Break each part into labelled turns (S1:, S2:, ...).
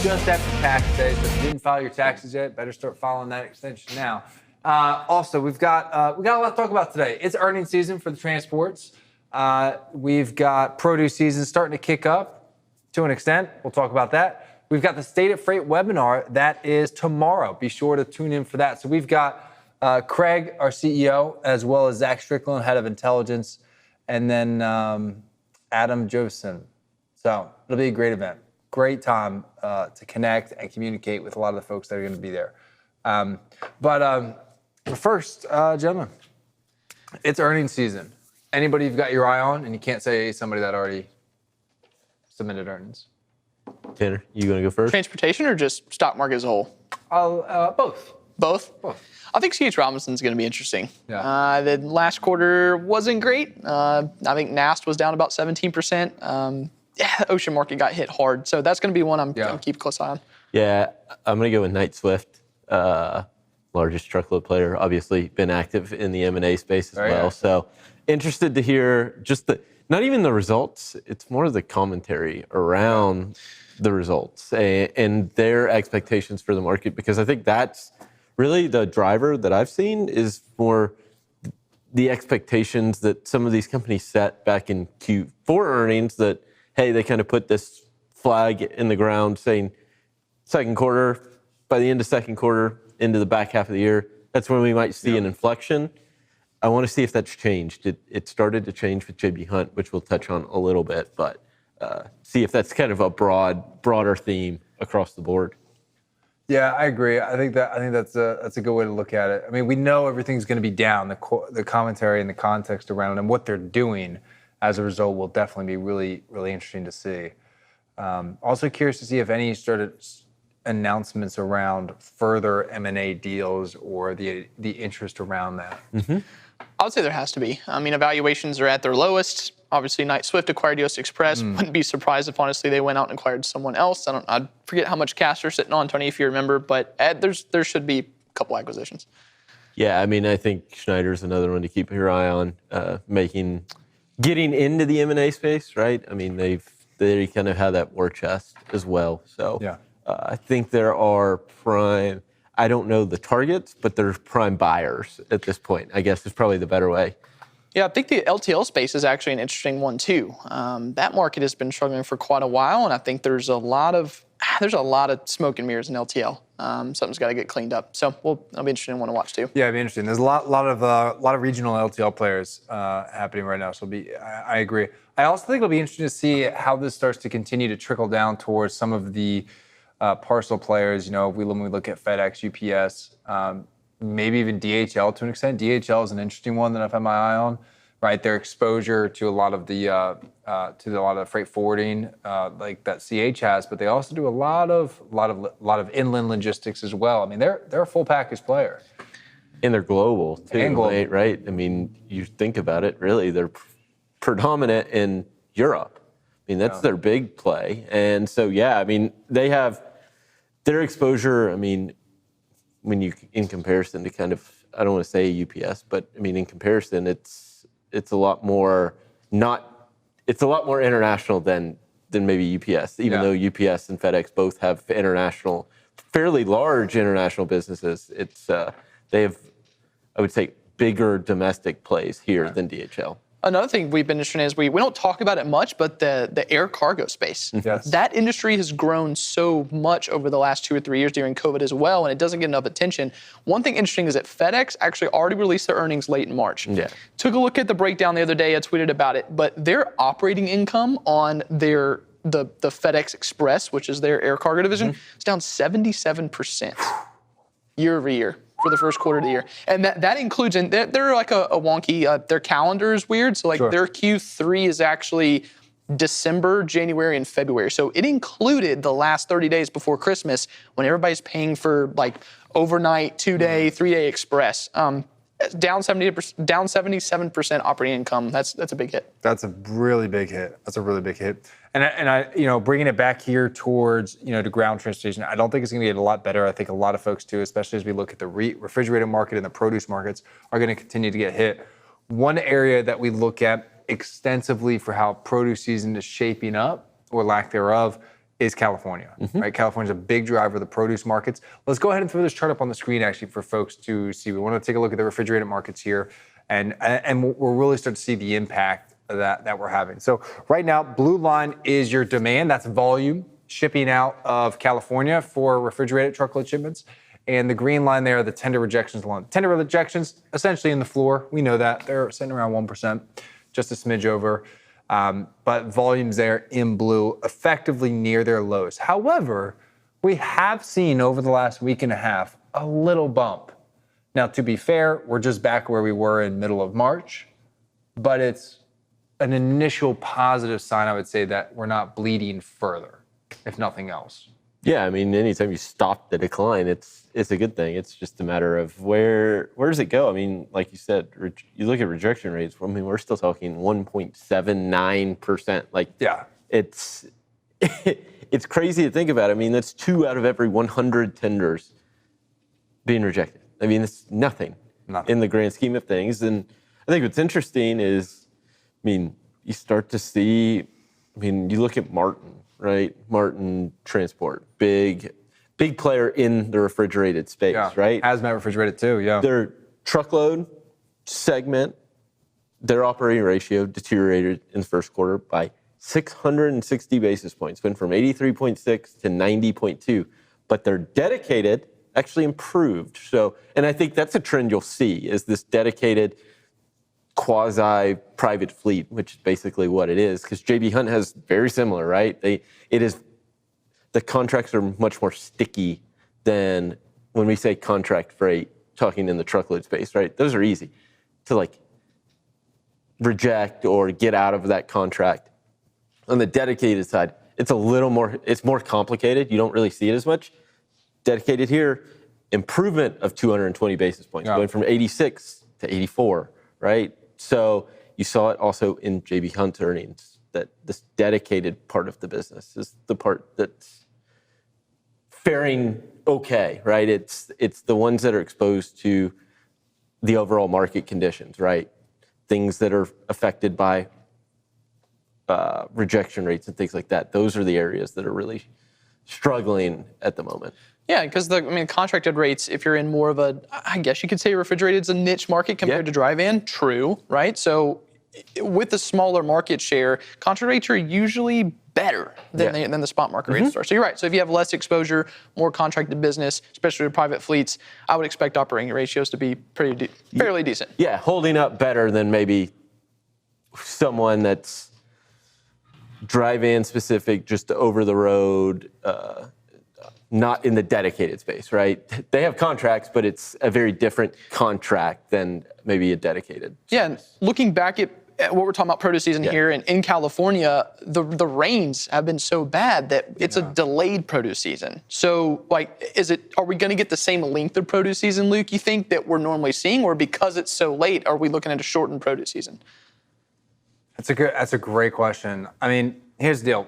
S1: just after tax day, so if you didn't file your taxes yet, better start following that extension now. Also, we've got a lot to talk about today. It's earnings season for the transports. We've got produce season starting to kick up to an extent. We'll talk about that. We've got the State of Freight webinar that is tomorrow. Be sure to tune in for that. So we've got Craig, our CEO, as well as Zach Strickland, head of intelligence, and then Adam Josephson. So it'll be a great event. Great time to connect and communicate with a lot of the folks that are going to be there. But first, gentlemen, it's earnings season. Anybody you've got your eye on, and you can't say somebody that already submitted earnings.
S2: Tanner, you going to go first?
S3: Transportation or just stock market as a whole?
S1: Both.
S3: Both?
S1: Both.
S3: I think C.H. Robinson's going to be interesting.
S1: Yeah.
S3: The last quarter wasn't great. I think NAST was down about 17%. Ocean market got hit hard. So that's going to be one I'm keeping a close eye on.
S2: Yeah, I'm going to go with Knight Swift, largest truckload player, obviously been active in the M&A space as well. So interested to hear just not even the results, it's more of the commentary around the results and their expectations for the market, because I think that's really the driver that I've seen is more the expectations that some of these companies set back in Q4 earnings that, hey, they kind of put this flag in the ground saying second quarter, by the end of second quarter, into the back half of the year, that's when we might see an inflection. I want to see if that's changed. It started to change with J.B. Hunt, which we'll touch on a little bit, but see if that's kind of a broader theme across the board.
S1: Yeah, I agree. I think that's a good way to look at it. I mean, we know everything's going to be down. The commentary and the context around it and what they're doing as a result will definitely be really, really interesting to see. Also curious to see if any started announcements around further M&A deals or the interest around that. Mm-hmm.
S3: I would say there has to be. I mean, evaluations are at their lowest. Obviously, Knight Swift acquired U.S. Express. Wouldn't be surprised if, honestly, they went out and acquired someone else. I forget how much cash they're sitting on, Tony, if you remember, but there should be a couple acquisitions.
S2: Yeah, I mean, I think Schneider's another one to keep your eye on, getting into the M&A space, right? I mean, they kind of have that war chest as well. So I think there are prime, I don't know the targets, but there's prime buyers at this point, I guess is probably the better way.
S3: Yeah, I think the LTL space is actually an interesting one too. That market has been struggling for quite a while, and I think there's a lot of smoke and mirrors in LTL. Something's got to get cleaned up. So it'll be interesting one to watch too.
S1: Yeah, it'll be interesting. There's a lot of regional LTL players happening right now. So I agree. I also think it'll be interesting to see how this starts to continue to trickle down towards some of the parcel players. You know, when we look at FedEx, UPS, maybe even DHL to an extent. DHL is an interesting one that I've had my eye on. Right, their exposure to a lot of the freight forwarding like that CH has, but they also do a lot of inland logistics as well. I mean, they're a full package player.
S2: And they're global too,
S1: and global.
S2: Right? I mean, you think about it, really, they're predominant in Europe. I mean, that's their big play. And so, I mean, they have their exposure. I mean, when you in comparison to kind of, I don't want to say UPS, but I mean, in comparison, it's a lot more international than maybe UPS, even though UPS and FedEx both have fairly large international businesses. They have, I would say, bigger domestic plays here than DHL.
S3: Another thing we've been interested in is we don't talk about it much, but the air cargo space.
S1: Yes.
S3: That industry has grown so much over the last 2 or 3 years during COVID as well, and it doesn't get enough attention. One thing interesting is that FedEx actually already released their earnings late in March.
S2: Yeah.
S3: Took a look at the breakdown the other day. I tweeted about it, but their operating income on the FedEx Express, which is their air cargo division, is down 77% year over year for the first quarter of the year. And that includes, and they're like a wonky, their calendar is weird. So their Q3 is actually December, January, and February. So it included the last 30 days before Christmas when everybody's paying for like overnight, 2-day, 3-day express. Down 77% operating income. That's a big hit.
S1: That's a really big hit. And I bringing it back here towards, to ground transportation, I don't think it's going to get a lot better. I think a lot of folks too, especially as we look at the refrigerated market and the produce markets, are going to continue to get hit. One area that we look at extensively for how produce season is shaping up, or lack thereof, is California, right? California's a big driver of the produce markets. Let's go ahead and throw this chart up on the screen actually for folks to see. We want to take a look at the refrigerated markets here, and we'll really start to see the impact of that we're having. So right now, blue line is your demand. That's volume shipping out of California for refrigerated truckload shipments. And the green line there are the tender rejections alone. Tender rejections essentially in the floor. We know that. They're sitting around 1%, just a smidge over. But volumes there in blue, effectively near their lows. However, we have seen over the last week and a half a little bump. Now, to be fair, we're just back where we were in middle of March, but it's an initial positive sign, I would say, that we're not bleeding further, if nothing else.
S2: Yeah, I mean, anytime you stop the decline, it's a good thing. It's just a matter of where does it go? I mean, like you said, you look at rejection rates. I mean, we're still talking 1.79%. Like, yeah, it's crazy to think about. I mean, that's 2 out of every 100 tenders being rejected. I mean, it's nothing in the grand scheme of things. And I think what's interesting is, I mean, you start to see. I mean, you look at Martin. Right, Martin Transport, big player in the refrigerated space, right?
S1: Hazmat refrigerated too, yeah.
S2: Their truckload segment, their operating ratio deteriorated in the first quarter by 660 basis points, went from 83.6 to 90.2. But their dedicated actually improved. So, and I think that's a trend you'll see is this dedicated quasi-private fleet, which is basically what it is, because J.B. Hunt has very similar, right? The contracts are much more sticky than when we say contract freight, talking in the truckload space, right? Those are easy to like reject or get out of that contract. On the dedicated side, it's more complicated. You don't really see it as much. Dedicated here, improvement of 220 basis points, going from 86 to 84, right? So you saw it also in J.B. Hunt's earnings, that this dedicated part of the business is the part that's faring okay, right? It's the ones that are exposed to the overall market conditions, right? Things that are affected by rejection rates and things like that. Those are the areas that are really struggling at the moment.
S3: Yeah, because contracted rates, if you're in more of a, I guess you could say refrigerated is a niche market compared to dry-van, true, right? So with the smaller market share, contract rates are usually better than the spot market rates are. So you're right. So if you have less exposure, more contracted business, especially with private fleets, I would expect operating ratios to be fairly decent.
S2: Yeah, holding up better than maybe someone that's drive-in specific, just over the road, not in the dedicated space, right? They have contracts, but it's a very different contract than maybe a dedicated space.
S3: Yeah, and looking back at what we're talking about produce season here, and in California, the rains have been so bad that it's a delayed produce season. So, are we going to get the same length of produce season, Luke, you think, that we're normally seeing, or because it's so late, are we looking at a shortened produce season?
S1: That's a great question. I mean, here's the deal.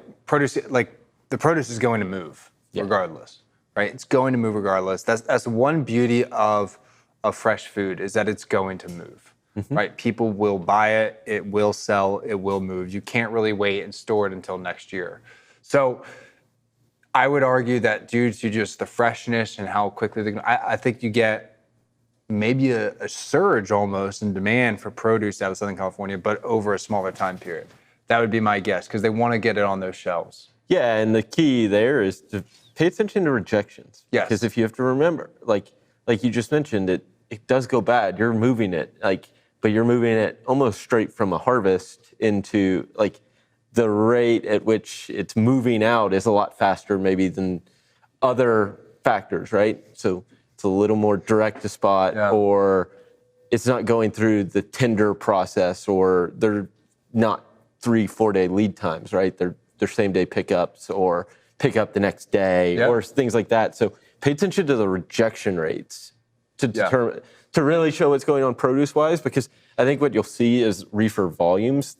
S1: The produce is going to move regardless, right? It's going to move regardless. That's one beauty of fresh food, is that it's going to move, right? People will buy it, it will sell, it will move. You can't really wait and store it until next year. So I would argue that due to just the freshness and how quickly I think you get maybe a surge almost in demand for produce out of Southern California, but over a smaller time period. That would be my guess, because they want to get it on those shelves.
S2: Yeah, and the key there is to pay attention to rejections.
S1: Yes.
S2: Because if you have to remember, like you just mentioned, it does go bad. You're moving it, but you're moving it almost straight from a harvest into, the rate at which it's moving out is a lot faster maybe than other factors, right? So it's a little more direct to spot, or it's not going through the tender process, or they're not 3-4 day lead times, right? They're same day pickups, or pick up the next day, or things like that. So pay attention to the rejection rates to determine, to really show what's going on produce wise, because I think what you'll see is reefer volumes,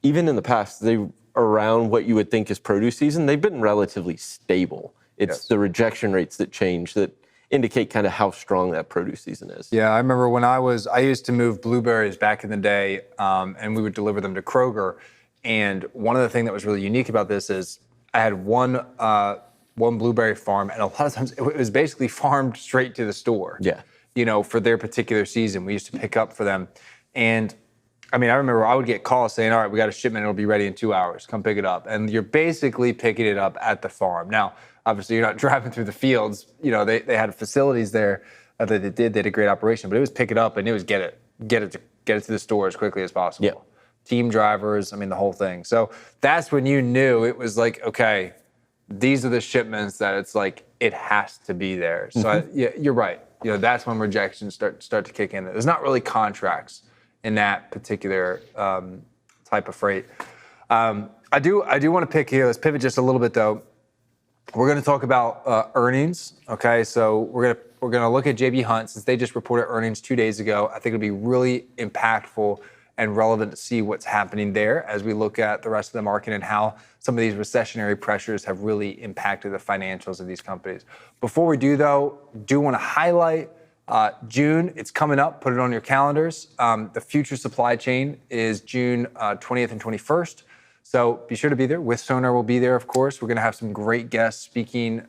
S2: even in the past, they around what you would think is produce season, they've been relatively stable. It's the rejection rates that change that indicate kind of how strong that produce season is.
S1: Yeah, I remember when I used to move blueberries back in the day, and we would deliver them to Kroger. And one of the things that was really unique about this is I had one blueberry farm, and a lot of times it was basically farmed straight to the store.
S2: Yeah.
S1: For their particular season, we used to pick up for them, and I mean, I remember I would get calls saying, "All right, we got a shipment; it'll be ready in 2 hours. Come pick it up." And you're basically picking it up at the farm. Now, obviously, you're not driving through the fields. They had facilities there that they did a great operation, but it was pick it up and it was get it to the store as quickly as possible.
S2: Yeah.
S1: Team drivers, I mean, the whole thing. So that's when you knew it was like, okay, these are the shipments that it's like it has to be there. So you're right. That's when rejections start to kick in. There's not really contracts in that particular type of freight. I do want to pick here. Let's pivot just a little bit though. We're going to talk about earnings. Okay, so we're gonna look at J.B. Hunt since they just reported earnings 2 days ago. I think it'll be really impactful and relevant to see what's happening there as we look at the rest of the market and how some of these recessionary pressures have really impacted the financials of these companies. Before we do though, do want to highlight June. It's coming up. Put it on your calendars. The future supply chain is June 20th and 21st. So be sure to be there. With Sonar will be there, of course. We're going to have some great guests speaking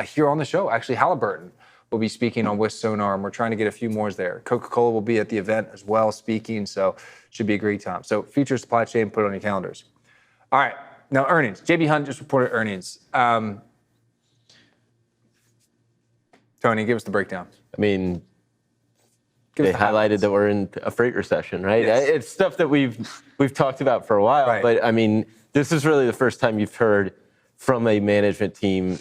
S1: here on the show. Actually, Halliburton will be speaking on With Sonar, and we're trying to get a few more there. Coca-Cola will be at the event as well speaking, so should be a great time. So future supply chain, put it on your calendars. All right, now earnings. J.B. Hunt just reported earnings. Tony, give us the breakdown.
S2: I mean, they highlighted that we're in a freight recession, right? Yes. It's stuff that we've talked about for a while, right. But I mean, this is really the first time you've heard from a management team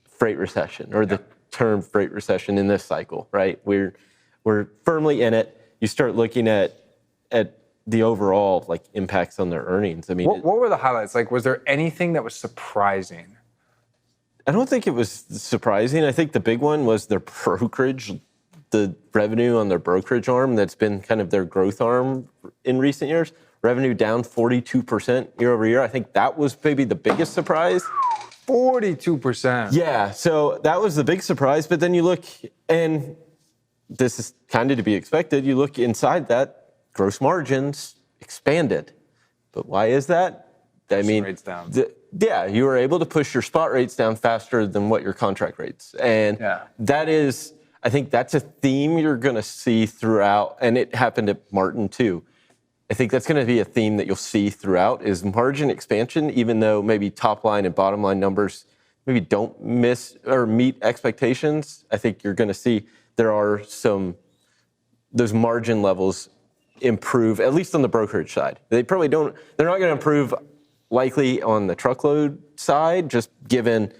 S2: freight recession or the term freight recession in this cycle, right? We're firmly in it. You start looking at the overall like impacts on their earnings. I mean,
S1: what were the highlights? Like, was there anything that was surprising?
S2: I don't think it was surprising. I think the big one was their brokerage, the revenue on their brokerage arm that's been kind of their growth arm in recent years. Revenue down 42% year over year. I think that was maybe the biggest surprise.
S1: 42%.
S2: Yeah, so that was the big surprise. But then you look, and this is kind of to be expected, you look inside that, gross margins expanded. But why is that? I mean,
S1: rates down.
S2: You were able to push your spot rates down faster than what your contract rates. And that is, I think that's a theme you're going to see throughout, and it happened at Martin too. I think that's going to be a theme that you'll see throughout is margin expansion, even though maybe top line and bottom line numbers maybe don't miss or meet expectations. I think you're going to see there are those margin levels improve, at least on the brokerage side. They're not going to improve likely on the truckload side, just given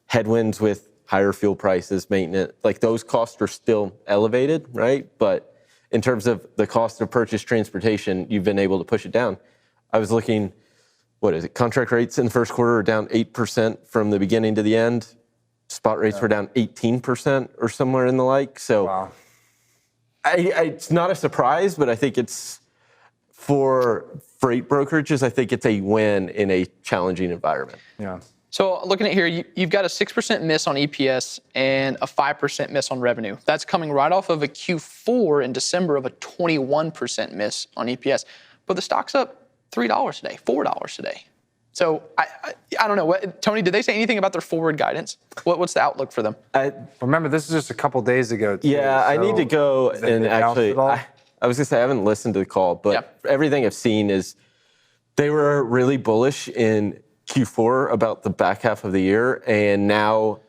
S2: headwinds with higher fuel prices, maintenance, like those costs are still elevated, right? But in terms of the cost of purchase transportation, you've been able to push it down. I was looking, contract rates in the first quarter are down 8% from the beginning to the end. Spot rates were down 18% or somewhere in the like. So
S1: wow.
S2: It's not a surprise, but I think it's, for freight brokerages, I think it's a win in a challenging environment.
S1: Yeah.
S3: So looking at here, you've got a 6% miss on EPS and a 5% miss on revenue. That's coming right off of a Q4 in December of a 21% miss on EPS. But the stock's up $3 today, $4 today. So I don't know. Tony, did they say anything about their forward guidance? What's the outlook for them?
S1: Remember, this is just a couple days ago. Too,
S2: yeah, so I need to go and actually. I was going to say, I haven't listened to the call, but everything I've seen is they were really bullish in Q4 about the back half of the year, and now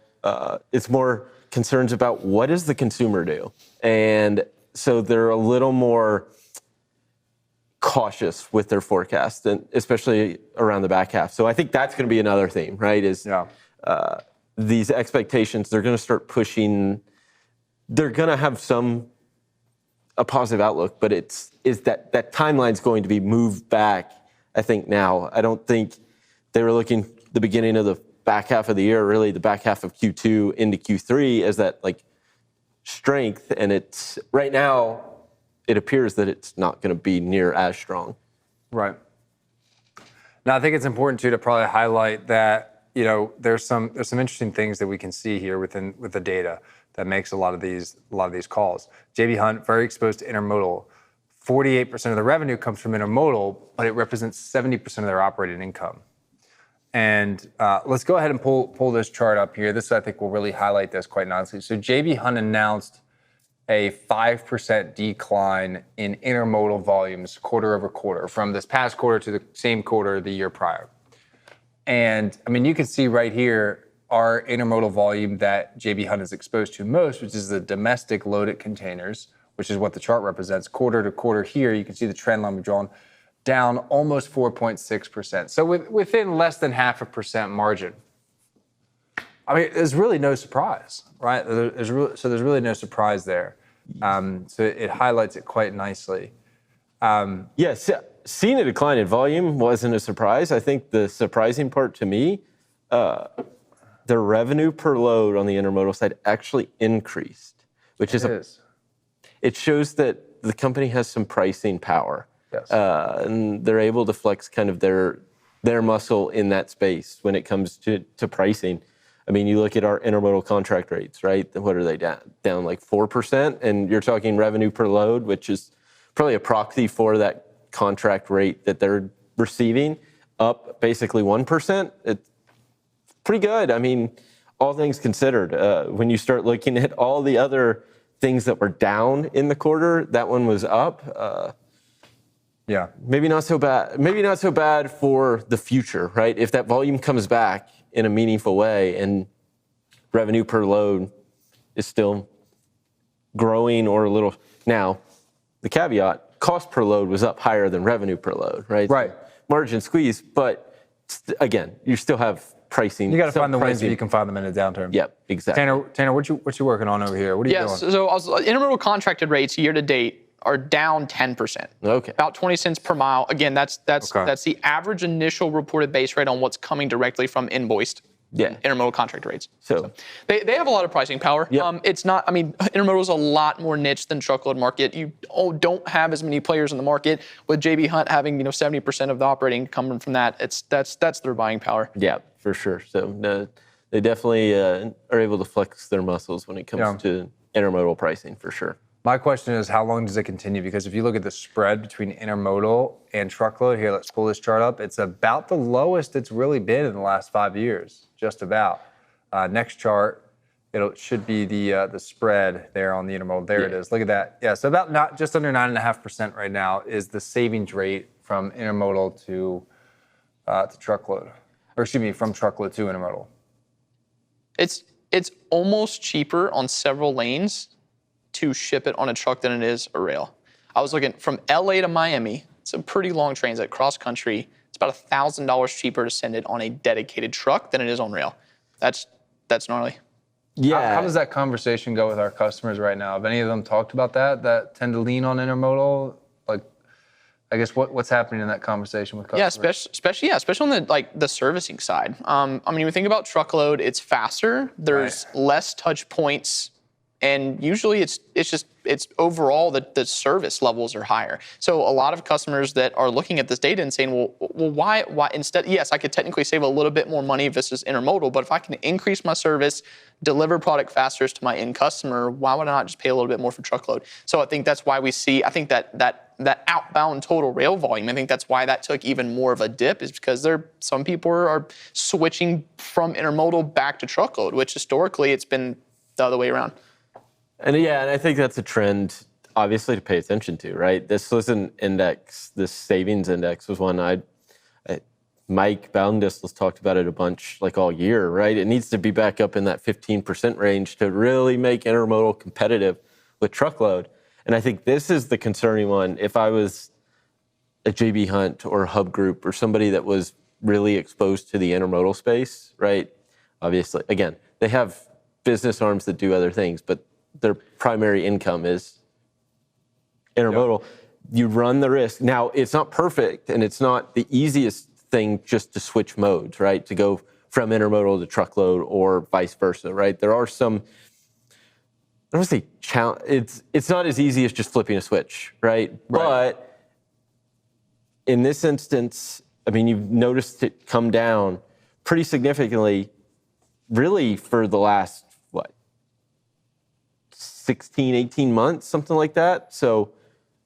S2: it's more concerns about what does the consumer do? And so they're a little more cautious with their forecast, and especially around the back half. So I think that's going to be another theme, right? These expectations, they're going to start pushing, they're going to have a positive outlook, but that timeline's going to be moved back, I think, now. I don't think they were looking the beginning of the back half of the year, really the back half of Q2 into Q3 as that like strength. And it's right now, it appears that it's not going to be near as strong.
S1: Right. Now, I think it's important too to probably highlight that, there's some interesting things that we can see here with the data that makes a lot of these calls. J.B. Hunt, very exposed to intermodal. 48% of the revenue comes from intermodal, but it represents 70% of their operating income. And let's go ahead and pull this chart up here. This, I think, will really highlight this quite nicely. So J.B. Hunt announced a 5% decline in intermodal volumes quarter over quarter from this past quarter to the same quarter the year prior. And I mean, you can see right here our intermodal volume that J.B. Hunt is exposed to most, which is the domestic loaded containers, which is what the chart represents. Quarter to quarter here, you can see the trend line we've drawn down almost 4.6%. So within less than 0.5% margin. I mean, there's really no surprise, right? There's really no surprise there. So it highlights it quite nicely.
S2: Yes, seeing a decline in volume wasn't a surprise. I think the surprising part to me, the revenue per load on the intermodal side actually increased, which it shows that the company has some pricing power.
S1: Yes.
S2: And they're able to flex kind of their muscle in that space when it comes to pricing. I mean, you look at our intermodal contract rates, right? What are they down like 4%? And you're talking revenue per load, which is probably a proxy for that contract rate that they're receiving, up basically 1%. It's pretty good. I mean, all things considered, when you start looking at all the other things that were down in the quarter, that one was up.
S1: Yeah.
S2: Maybe not so bad. Maybe not so bad for the future, right? If that volume comes back in a meaningful way and revenue per load is still growing or a little. Now, the caveat, cost per load was up higher than revenue per load, right?
S1: Right.
S2: So margin squeeze, but again, you still have pricing.
S1: You got to find the wins, but you can find them in a downturn.
S2: Yep, exactly.
S1: Tanner, what you working on over here? What are you doing?
S3: So intermodal contracted rates year to date are down 10%.
S2: Okay.
S3: About 20 cents per mile. Again, that's the average initial reported base rate on what's coming directly from invoiced intermodal contract rates. So they have a lot of pricing power.
S2: Yep.
S3: It's not, I mean, intermodal is a lot more niche than truckload market. You don't have as many players in the market, with J.B. Hunt having 70% of the operating coming from that. That's their buying power.
S2: Yeah, for sure. So they definitely are able to flex their muscles when it comes to intermodal pricing, for sure.
S1: My question is, how long does it continue? Because if you look at the spread between intermodal and truckload, here, let's pull this chart up. It's about the lowest it's really been in the last 5 years, just about. Next chart, it should be the spread there on the intermodal. There it is. Look at that. Yeah, so about just under 9.5% right now is the savings rate from intermodal to truckload, or excuse me, from truckload to intermodal.
S3: It's almost cheaper on several lanes to ship it on a truck than it is a rail. I was looking from LA to Miami. It's a pretty long transit cross country. It's about $1,000 cheaper to send it on a dedicated truck than it is on rail. That's gnarly.
S2: Yeah.
S1: How does that conversation go with our customers right now? Have any of them talked about that tend to lean on intermodal? Like, I guess what's happening in that conversation with customers?
S3: Yeah, especially on the servicing side. I mean, when you think about truckload, it's faster. There's less touch points. And usually it's overall the service levels are higher. So a lot of customers that are looking at this data and saying, well, why instead, yes, I could technically save a little bit more money if this is intermodal, but if I can increase my service, deliver product faster to my end customer, why would I not just pay a little bit more for truckload? So I think that's why we see, I think that outbound total rail volume, I think that's why that took even more of a dip, is because some people are switching from intermodal back to truckload, which historically it's been the other way around.
S2: And I think that's a trend, obviously, to pay attention to, right? This was an index, this savings index was one Mike Boundislis talked about it a bunch, like all year, right? It needs to be back up in that 15% range to really make intermodal competitive with truckload. And I think this is the concerning one. If I was a J.B. Hunt or Hub Group or somebody that was really exposed to the intermodal space, right? Obviously, again, they have business arms that do other things, but their primary income is intermodal. Yep. You run the risk. Now, it's not perfect, and it's not the easiest thing just to switch modes, right? To go from intermodal to truckload or vice versa, right? There are some, I don't want to say challenge. It's not as easy as just flipping a switch, right? But in this instance, I mean, you've noticed it come down pretty significantly, really for the last 16, 18 months, something like that. So,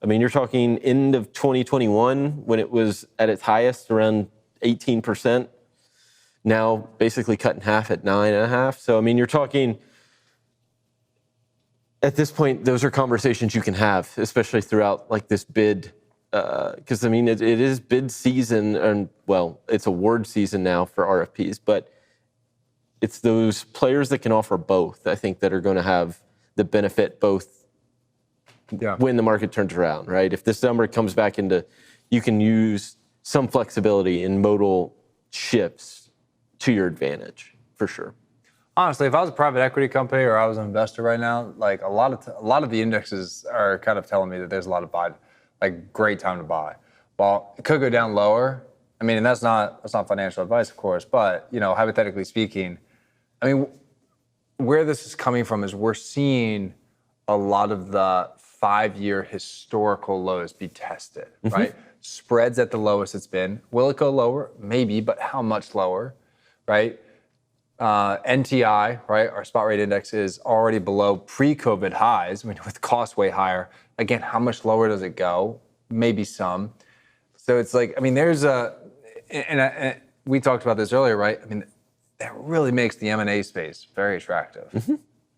S2: I mean, you're talking end of 2021 when it was at its highest, around 18%. now basically cut in half at 9.5. So, I mean, you're talking, at this point, those are conversations you can have, especially throughout like this bid, because I mean, it is bid season, and well, it's award season now for RFPs, but it's those players that can offer both, I think, that are going to have the benefit both when the market turns around, right? If this number comes back into, you can use some flexibility in modal shifts to your advantage, for sure.
S1: Honestly, if I was a private equity company or I was an investor right now, like a lot of the indexes are kind of telling me that there's a lot of buy, like great time to buy. Well, it could go down lower. I mean, and that's not financial advice, of course, but hypothetically speaking, I mean, where this is coming from is we're seeing a lot of the 5-year historical lows be tested, right? Spreads at the lowest it's been. Will it go lower? Maybe, but how much lower, right? NTI, right, our spot rate index is already below pre-COVID highs, I mean, with costs way higher. Again, how much lower does it go? Maybe some. So it's like, I mean, there's and we talked about this earlier, right? I mean, that really makes the M&A space very attractive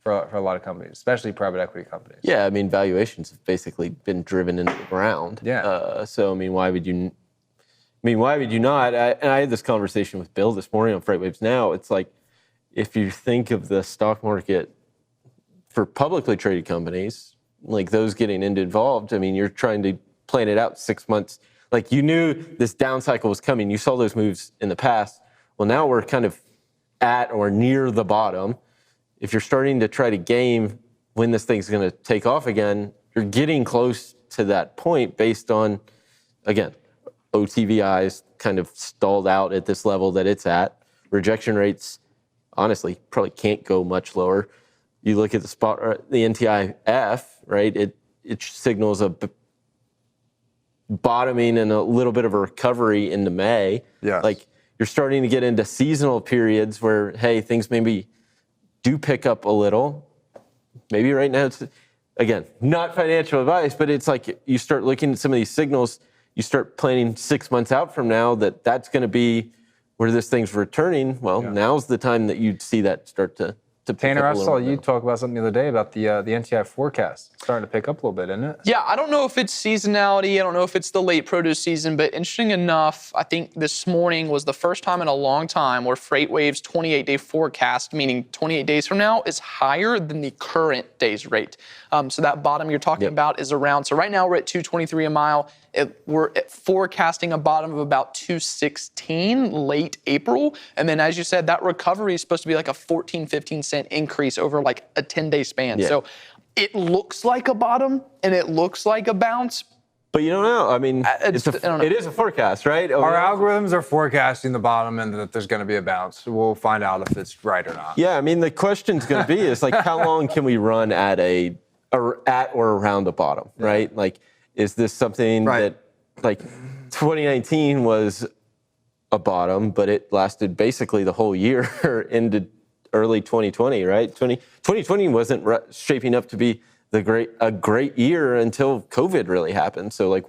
S1: for a lot of companies, especially private equity companies.
S2: Yeah, I mean, valuations have basically been driven into the ground.
S1: Yeah.
S2: So, I mean, why would you not? And I had this conversation with Bill this morning on FreightWaves Now. It's like, if you think of the stock market for publicly traded companies, like those getting involved, I mean, you're trying to plan it out 6 months. Like, you knew this down cycle was coming. You saw those moves in the past. Well, now we're kind of at or near the bottom. If you're starting to try to game when this thing's going to take off again, you're getting close to that point based on, again, OTVI's kind of stalled out at this level that it's at. Rejection rates, honestly, probably can't go much lower. You look at the the NTIF, right? It signals a bottoming and a little bit of a recovery into May.
S1: Yes.
S2: Like, you're starting to get into seasonal periods where, hey, things maybe do pick up a little. Maybe right now it's, again, not financial advice, but it's like you start looking at some of these signals, you start planning 6 months out from now that's going to be where this thing's returning. Well, now's the time that you'd see that start to pick
S1: Tanner,
S2: up
S1: I saw you talk about something the other day about the NTI forecast. It's starting to pick up a little bit, isn't it?
S3: Yeah, I don't know if it's seasonality. I don't know if it's the late produce season, but interesting enough, I think this morning was the first time in a long time where FreightWaves 28-day forecast, meaning 28 days from now, is higher than the current day's rate. So that bottom you're talking about is around, so right now we're at 223 a mile. We're forecasting a bottom of about 216 late April. And then, as you said, that recovery is supposed to be like a 14, 15 cent increase over like a 10-day span.
S2: Yeah.
S3: So it looks like a bottom and it looks like a bounce.
S2: But you don't know. I mean,
S3: I don't know.
S2: It is a forecast, right?
S1: Our algorithms are forecasting the bottom and that there's going to be a bounce. We'll find out if it's right or not.
S2: Yeah, I mean, the question's going to be is like, how long can we run at or around the bottom, right? Like, is this something that, like, 2019 was a bottom, but it lasted basically the whole year into early 2020, right? 2020 wasn't shaping up to be a great year until COVID really happened. So, like,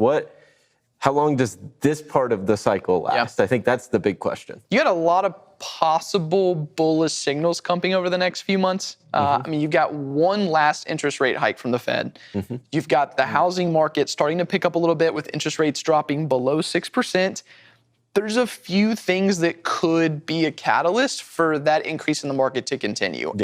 S2: how long does this part of the cycle last? I think that's the big question.
S3: You had a lot of possible bullish signals coming over the next few months. I mean, you've got one last interest rate hike from the Fed. You've got the housing market starting to pick up a little bit with interest rates dropping below 6%. There's a few things that could be a catalyst for that increase in the market to continue.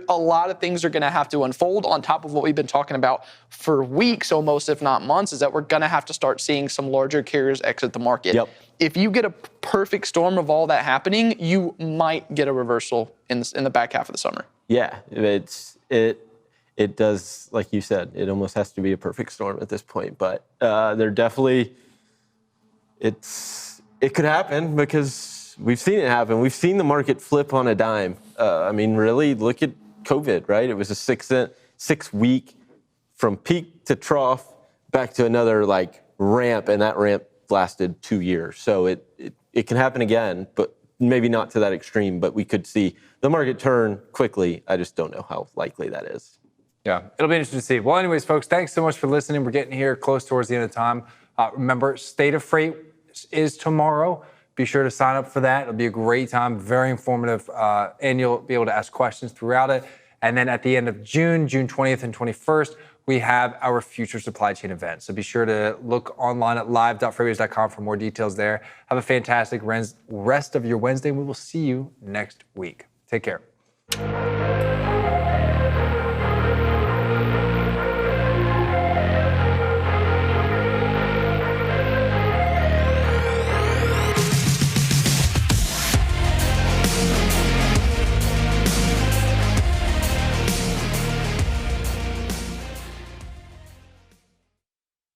S3: A lot of things are going to have to unfold on top of what we've been talking about for weeks, almost, if not months, is that we're going to have to start seeing some larger carriers exit the market. If you get a perfect storm of all that happening, you might get a reversal in the back half of the summer. Yeah,
S2: it does, like you said, it almost has to be a perfect storm at this point. But they're definitely, it could happen because we've seen it happen. We've seen the market flip on a dime. I mean, really, look at COVID, right? It was a 6 week from peak to trough back to another like ramp, and that ramp lasted 2 years. So it can happen again, but maybe not to that extreme. But we could see the market turn quickly. I just don't know how likely that is.
S1: Yeah, it'll be interesting to see. Well, anyways, folks, thanks so much for listening. We're getting here close towards the end of time. Remember, State of Freight is tomorrow. be sure to sign up for that. It'll be a great time, very informative, and you'll be able to ask questions throughout it. And then at the end of June 20th and 21st, we have our future supply chain event. So be sure to look online at live.freightwaves.com for more details there. Have a fantastic rest of your Wednesday, and we will see you next week. Take care.